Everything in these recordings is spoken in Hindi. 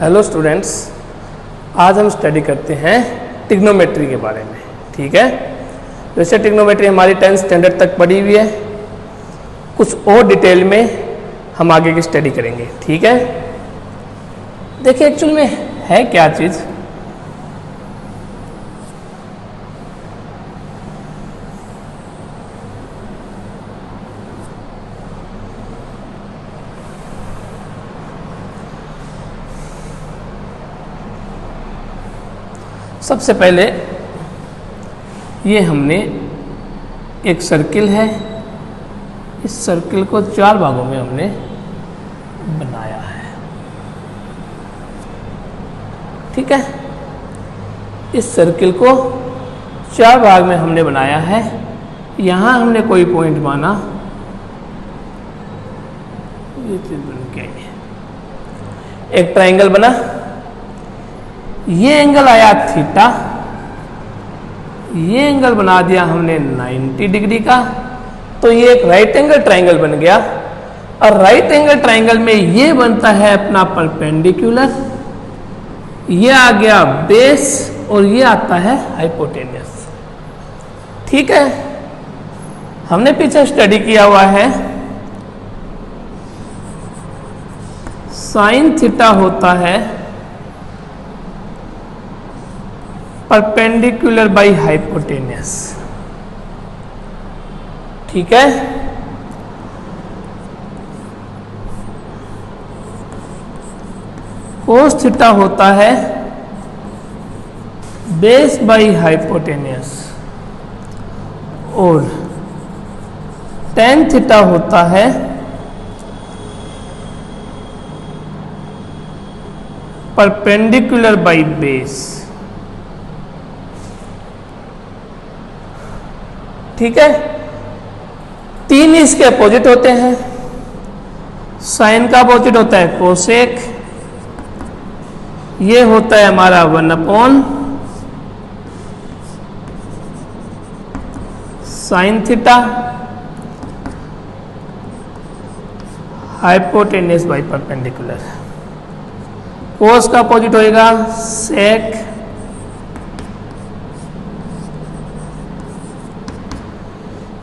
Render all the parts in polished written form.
हेलो स्टूडेंट्स, आज हम स्टडी करते हैं ट्रिग्नोमेट्री के बारे में। ठीक है, वैसे ट्रिग्नोमेट्री हमारी 10th स्टैंडर्ड तक पढ़ी हुई है, कुछ और डिटेल में हम आगे की स्टडी करेंगे। ठीक है, देखिए एक्चुअल में है क्या चीज़। सबसे पहले ये हमने एक सर्किल है, इस सर्किल को 4 भागों में हमने बनाया है। ठीक है, इस सर्किल को 4 भाग में हमने बनाया है। यहाँ हमने कोई पॉइंट माना, ये चीज बन के एक ट्रायंगल बना, ये एंगल आया थीटा, ये एंगल बना दिया हमने 90 डिग्री का, तो ये एक राइट एंगल ट्रायंगल बन गया। और राइट एंगल ट्रायंगल में ये बनता है अपना परपेंडिकुलर, ये आ गया बेस और ये आता है हाइपोटेन्यूस। ठीक है, हमने पीछे स्टडी किया हुआ है, साइन थीटा होता है परपेंडिकुलर बाई हाइपोटेन्यूस। ठीक है, कोस थीटा होता है बेस बाई हाइपोटेन्यूस और टेन थीटा होता है परपेंडिकुलर बाई बेस। ठीक है, 3 इसके अपोजिट होते हैं। साइन का अपोजिट होता है कोसेक, ये होता है हमारा 1 sine theta, hypotenuse by perpendicular. Cos का अपोजिट होएगा सेक,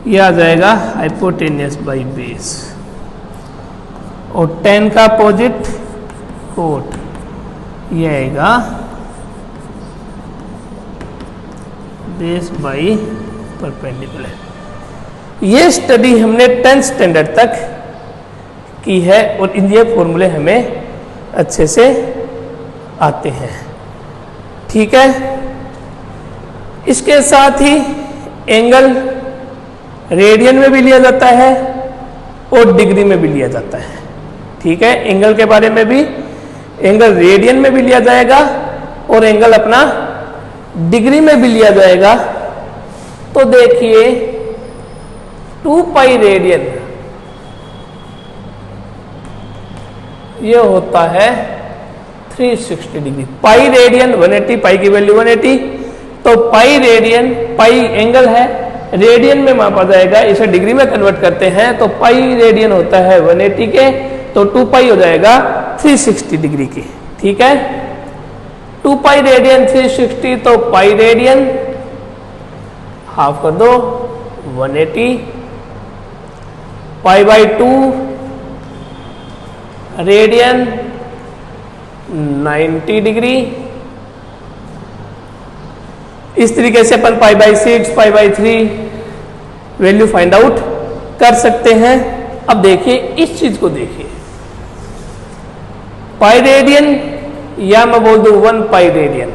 ये आ जाएगा हाइपोटेन्यूस बाई बेस। और टेन का अपोजिट कोट, ये आएगा बेस बाई परपेंडिकुलर। ये स्टडी हमने 10th स्टैंडर्ड तक की है और ये फॉर्मूले हमें अच्छे से आते हैं। ठीक है, इसके साथ ही एंगल रेडियन में भी लिया जाता है और डिग्री में भी लिया जाता है। ठीक है, एंगल के बारे में भी, एंगल रेडियन में भी लिया जाएगा और एंगल अपना डिग्री में भी लिया जाएगा। तो देखिए 2 पाई रेडियन ये होता है 360 डिग्री। पाई रेडियन 180, पाई की वैल्यू 180, तो पाई रेडियन, पाई एंगल है, रेडियन में मापा जाएगा, इसे डिग्री में कन्वर्ट करते हैं तो पाई रेडियन होता है 180 के, तो 2 पाई हो जाएगा 360 डिग्री की। ठीक है, 2 पाई रेडियन 360, तो पाई रेडियन हाफ कर दो 180, पाई बाई 2 रेडियन 90 डिग्री। इस तरीके से अपन pi by 6, pi by 3 value find out कर सकते हैं। अब देखिए इस चीज को देखिए, पाई रेडियन या मैं बोल दूं 1 पाई रेडियन,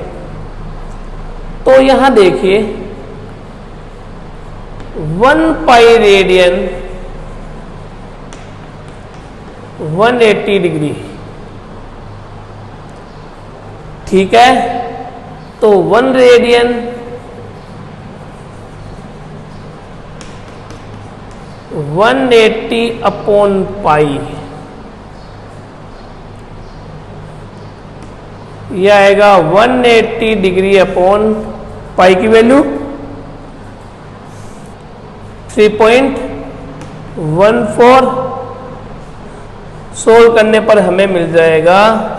तो यहां देखिए 1 पाई रेडियन 180 डिग्री। ठीक है, तो 1 रेडियन 180 अपॉन पाई, यह आएगा 180 डिग्री अपॉन पाई की वैल्यू 3.14। सोल्व करने पर हमें मिल जाएगा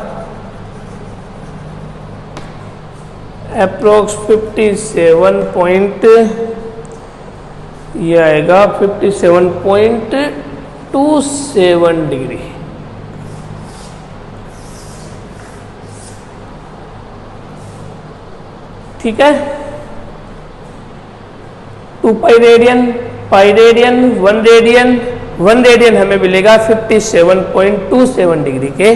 अप्रोक्स 57 पॉइंट, ये आएगा 57.27 डिग्री। ठीक है, 2 pi radian, pi radian, 1 radian, 1 radian हमें मिलेगा 57.27 डिग्री के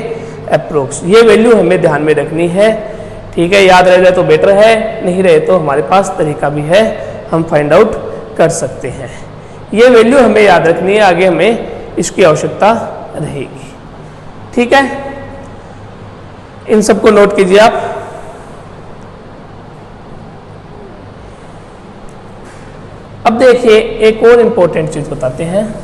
अप्रोक्स। ये वैल्यू हमें ध्यान में रखनी है। ठीक है, याद रह जाए तो बेटर है, नहीं रहे तो हमारे पास तरीका भी है, हम फाइंड आउट कर सकते हैं। ये वैल्यू हमें याद रखनी है, आगे हमें इसकी आवश्यकता रहेगी। ठीक है, इन सबको नोट कीजिए आप। अब देखिए एक और इंपॉर्टेंट चीज बताते हैं।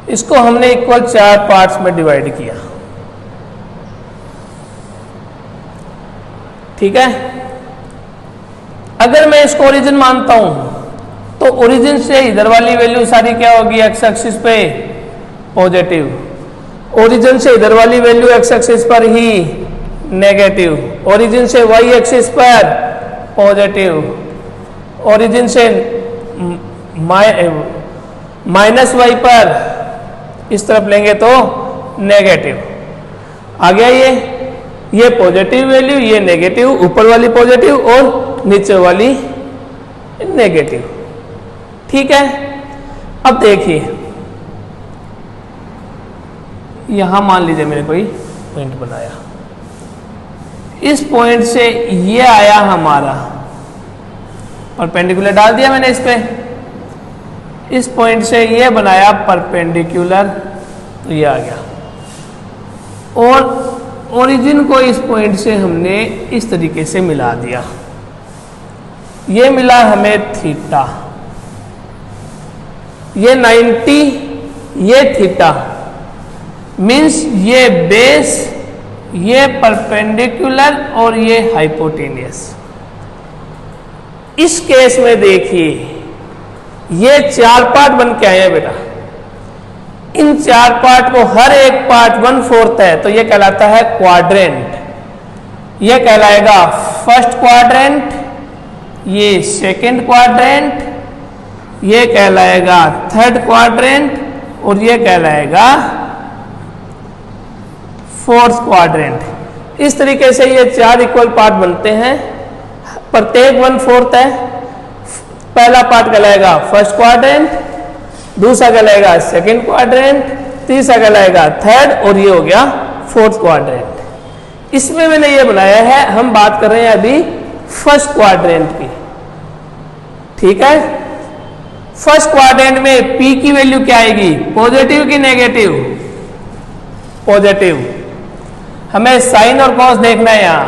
इसको हमने इक्वल 4 पार्ट्स में डिवाइड किया। ठीक है, अगर मैं इसको ओरिजिन मानता हूं तो ओरिजिन से इधर वाली वैल्यू सारी क्या होगी, एक्स एक्सिस पे पॉजिटिव, ओरिजिन से इधर वाली वैल्यू एक्स एक्सिस पर ही नेगेटिव, ओरिजिन से वाई एक्सिस पर पॉजिटिव, ओरिजिन से माइनस वाई पर इस तरफ लेंगे तो नेगेटिव। आ गया ये पॉजिटिव वैल्यू, ये नेगेटिव, ऊपर वाली पॉजिटिव और नीचे वाली नेगेटिव। ठीक है, अब देखिए यहां मान लीजिए मैंने कोई पॉइंट बनाया, इस पॉइंट से ये आया हमारा परपेंडिकुलर, डाल दिया मैंने इस पे, इस पॉइंट से ये बनाया परपेंडिकुलर, तो ये आ गया, और ओरिजिन को इस पॉइंट से हमने इस तरीके से मिला दिया। ये मिला हमें थीटा, ये 90, ये थीटा, मीन्स ये बेस, ये परपेंडिकुलर और ये हाइपोटेनियस। इस केस में देखिए ये 4 पार्ट बन के आए हैं बेटा, इन 4 पार्ट को हर एक पार्ट 1/4 है, तो ये कहलाता है क्वाड्रेंट। ये कहलाएगा फर्स्ट क्वाड्रेंट, ये सेकंड क्वाड्रेंट, ये कहलाएगा थर्ड क्वाड्रेंट और ये कहलाएगा फोर्थ क्वाड्रेंट। इस तरीके से ये 4 इक्वल पार्ट बनते हैं, प्रत्येक 1/4 है। पहला पार्ट कहलाएगा फर्स्ट क्वाड्रेंट, दूसरा कहलाएगा सेकंड क्वाड्रेंट, तीसरा कहलाएगा थर्ड और ये हो गया फोर्थ क्वाड्रेंट। इसमें मैंने ये बनाया है, हम बात कर रहे हैं अभी फर्स्ट क्वाड्रेंट की। ठीक है, फर्स्ट क्वाड्रेंट में P की वैल्यू क्या आएगी, पॉजिटिव की नेगेटिव, पॉजिटिव। हमें साइन और कॉस देखना है यहां।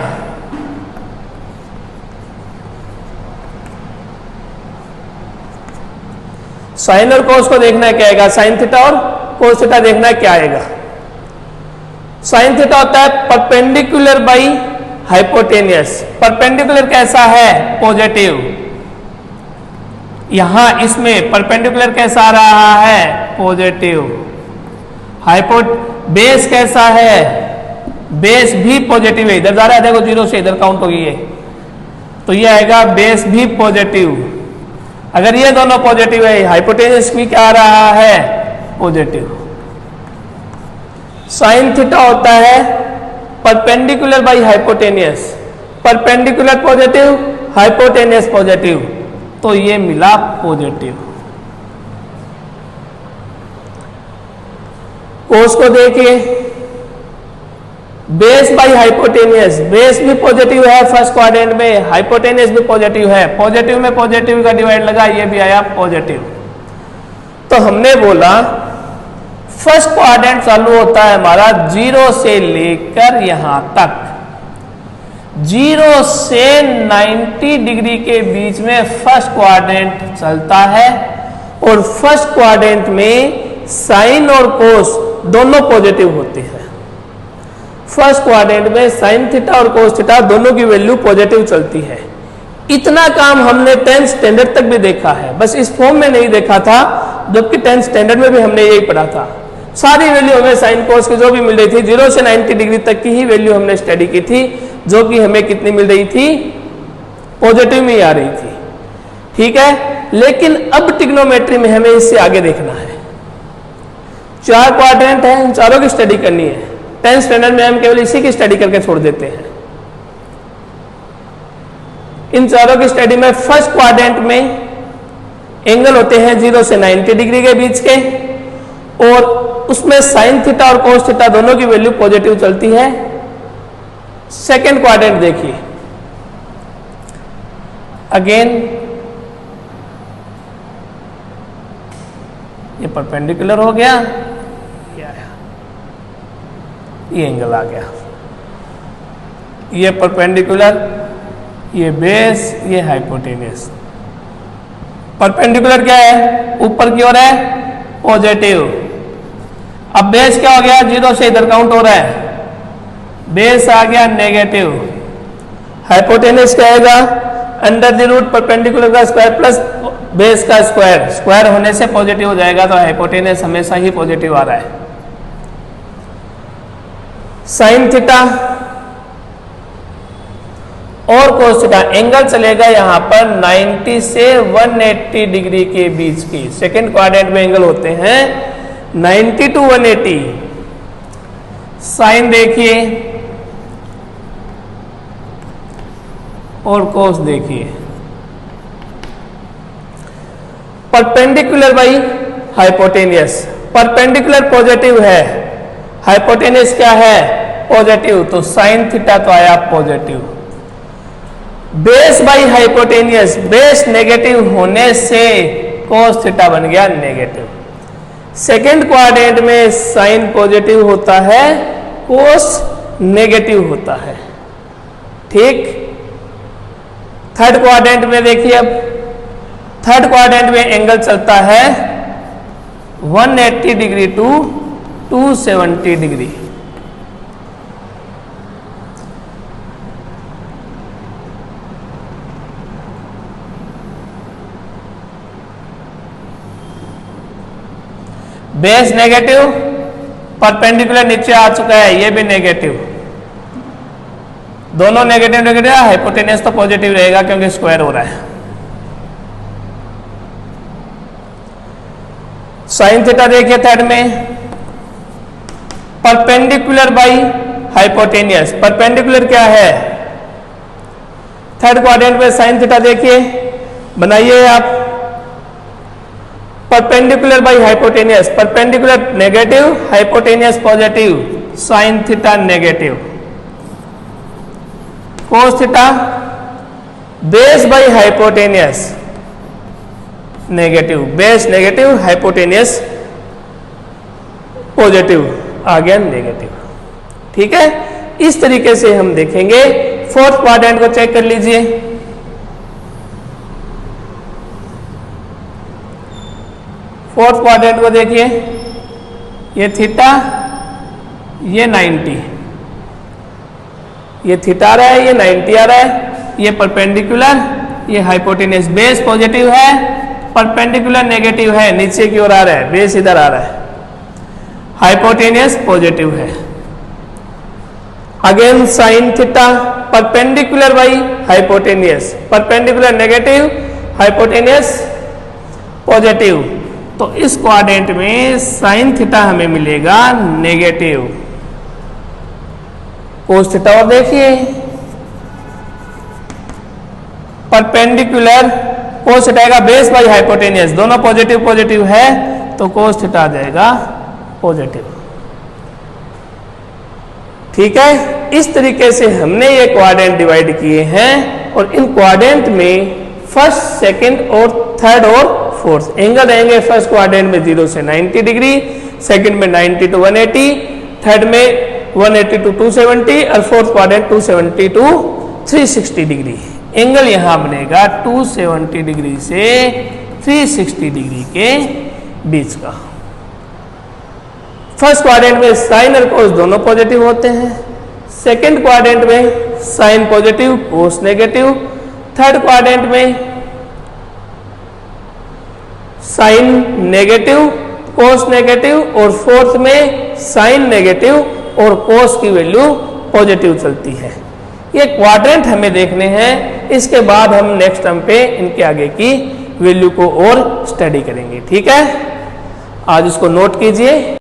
साइन और कॉस को देखना है क्या आएगा, साइन थीटा और कोस थीटा देखना है क्या आएगा। साइन थीटा होता है परपेंडिकुलर बाई हाइपोटेनियस। परपेंडिकुलर कैसा है, पॉजिटिव। यहां इसमें परपेंडिकुलर कैसा आ रहा है, पॉजिटिव। बेस कैसा है, बेस भी पॉजिटिव है, इधर जा रहा है, देखो 0 से इधर काउंट होगी ये, तो ये आएगा बेस भी पॉजिटिव। अगर ये दोनों पॉजिटिव है, हाइपोटेनियस भी क्या आ रहा है, पॉजिटिव। साइन थीटा होता है perpendicular by hypotenuse, perpendicular positive, hypotenuse positive, तो ये मिला पॉजिटिव। कोस को देखिए, बेस बाई हाइपोटेनियस, बेस भी पॉजिटिव है फर्स्ट क्वाड्रेंट में, हाइपोटेनियस भी पॉजिटिव है, पॉजिटिव में पॉजिटिव का डिवाइड लगा, ये भी आया पॉजिटिव। तो हमने बोला फर्स्ट क्वाड्रेंट चालू होता है हमारा 0 से लेकर यहां तक, 0 से 90 डिग्री के बीच में फर्स्ट क्वाड्रेंट चलता है, और फर्स्ट क्वाड्रेंट में साइन और कोस दोनों पॉजिटिव होते हैं। फर्स्ट क्वाड्रेंट में साइन थीटा और कोस थीटा दोनों की वैल्यू पॉजिटिव चलती है। इतना काम हमने 10th स्टैंडर्ड तक भी देखा है, बस इस फॉर्म में नहीं देखा था, जबकि 10th स्टैंडर्ड में भी हमने यही पढ़ा था। सारी वैल्यू हमें साइन कोस की जो भी मिल रही थी 0 से 90 डिग्री तक की ही वैल्यू हमने स्टडी की थी, जो कि हमें कितनी मिल रही थी, पॉजिटिव में ही आ रही थी। ठीक है, लेकिन अब ट्रिग्नोमेट्री में हमें इससे आगे देखना है। 4 क्वाड्रेंट है, इन चारों की स्टडी करनी है। 10th स्टैंडर्ड में हम केवल इसी की स्टडी करके छोड़ देते हैं। इन चारों की स्टडी में फर्स्ट क्वाड्रेंट में एंगल होते हैं 0 से 90 डिग्री के बीच के, और उसमें साइन थीटा और कोस थीटा दोनों की वैल्यू पॉजिटिव चलती है। सेकेंड क्वाड्रेंट देखिए, अगेन ये परपेंडिकुलर हो गया, ये एंगल आ गया, ये परपेंडिकुलर, ये बेस, ये हाइपोटेनियस। परपेंडिकुलर क्या है, ऊपर की ओर है, पॉजिटिव। अब बेस क्या हो गया, 0 से इधर काउंट हो रहा है, बेस आ गया नेगेटिव। हाइपोटेनियस क्या आएगा, अंडर द रूट परपेंडिकुलर का स्क्वायर प्लस बेस का स्क्वायर, स्क्वायर होने से पॉजिटिव हो जाएगा, तो हाइपोटेनियस हमेशा ही पॉजिटिव आ रहा है। साइन थीटा और कोस थीटा एंगल चलेगा यहां पर 90 से 180 डिग्री के बीच की। सेकेंड क्वाड्रेंट में एंगल होते हैं 90 टू 180। साइन देखिए और कोस देखिए। Perpendicular by hypotenuse, perpendicular positive है, हाइपोटेनियस क्या है, पॉजिटिव, तो साइन थीटा तो आया positive. Base by hypotenuse, base negative होने से कोस थीटा बन गया नेगेटिव। सेकेंड क्वाड्रेंट में साइन पॉजिटिव होता है, कोस नेगेटिव होता है। ठीक, थर्ड क्वाड्रेंट में देखिए, अब थर्ड क्वाड्रेंट में एंगल चलता है 180 degree to 270 degree. Base negative, perpendicular नीचे आ चुका है, ये भी नेगेटिव, दोनों नेगेटिव नेगेटिव, हाइपोटेनियस तो पॉजिटिव रहेगा क्योंकि स्क्वायर हो रहा है। साइन थीटा देखिए थर्ड में, परपेंडिकुलर बाई हाइपोटेनियस, परपेंडिकुलर क्या है, थर्ड क्वाड्रेंट में साइन थीटा देखिए, बनाइए आप, perpendicular by hypotenuse, perpendicular negative, hypotenuse positive, sine theta negative. Cos theta, base by hypotenuse negative, base negative, hypotenuse positive, आ गया नेगेटिव। ठीक है, इस तरीके से हम देखेंगे। फोर्थ क्वाड्रेंट को चेक कर लीजिए, फोर्थ क्वाड्रेंट को देखिए, ये थीटा, ये 90, ये थीटा आ रहा है, ये 90 आ रहा है, ये परपेंडिकुलर, ये हाइपोटेनियस, बेस पॉजिटिव है, परपेंडिकुलर नेगेटिव है, नीचे की ओर आ रहा है, बेस इधर आ रहा है, हाइपोटेनियस पॉजिटिव है। Again sine theta, perpendicular by hypotenuse, perpendicular negative, hypotenuse positive, तो इस क्वाड्रेंट में साइन थीटा हमें मिलेगा नेगेटिव। कोस थीटा और देखिए, परपेंडिकुलर, कोस थीटा आएगा बेस बाई हाइपोटेनियस, दोनों पॉजिटिव पॉजिटिव है, तो कोस थीटा आ जाएगा पॉजिटिव। ठीक है, इस तरीके से हमने ये क्वाड्रेंट डिवाइड किए हैं, और इन क्वाड्रेंट में फर्स्ट, सेकंड और थर्ड और फोर्थ एंगल रहेंगे। फर्स्ट क्वाड्रेंट में 0 से 90 डिग्री, सेकंड में 90 टू 180, थर्ड में 180 टू 270, और fourth quadrant 270 to 360 degree. Angle यहां बनेगा 270 डिग्री से 360 डिग्री के बीच का। फर्स्ट क्वाड्रेंट में साइन और कोस दोनों पॉजिटिव होते हैं, सेकेंड क्वाड्रेंट में साइन पॉजिटिव कोस नेगेटिव, थर्ड क्वाड्रेंट में साइन नेगेटिव कोस नेगेटिव और फोर्थ में साइन नेगेटिव और कोस की वैल्यू पॉजिटिव चलती है। ये क्वाड्रेंट हमें देखने हैं, इसके बाद हम नेक्स्ट टर्म पे इनके आगे की वैल्यू को और स्टडी करेंगे। ठीक है, आज इसको नोट कीजिए।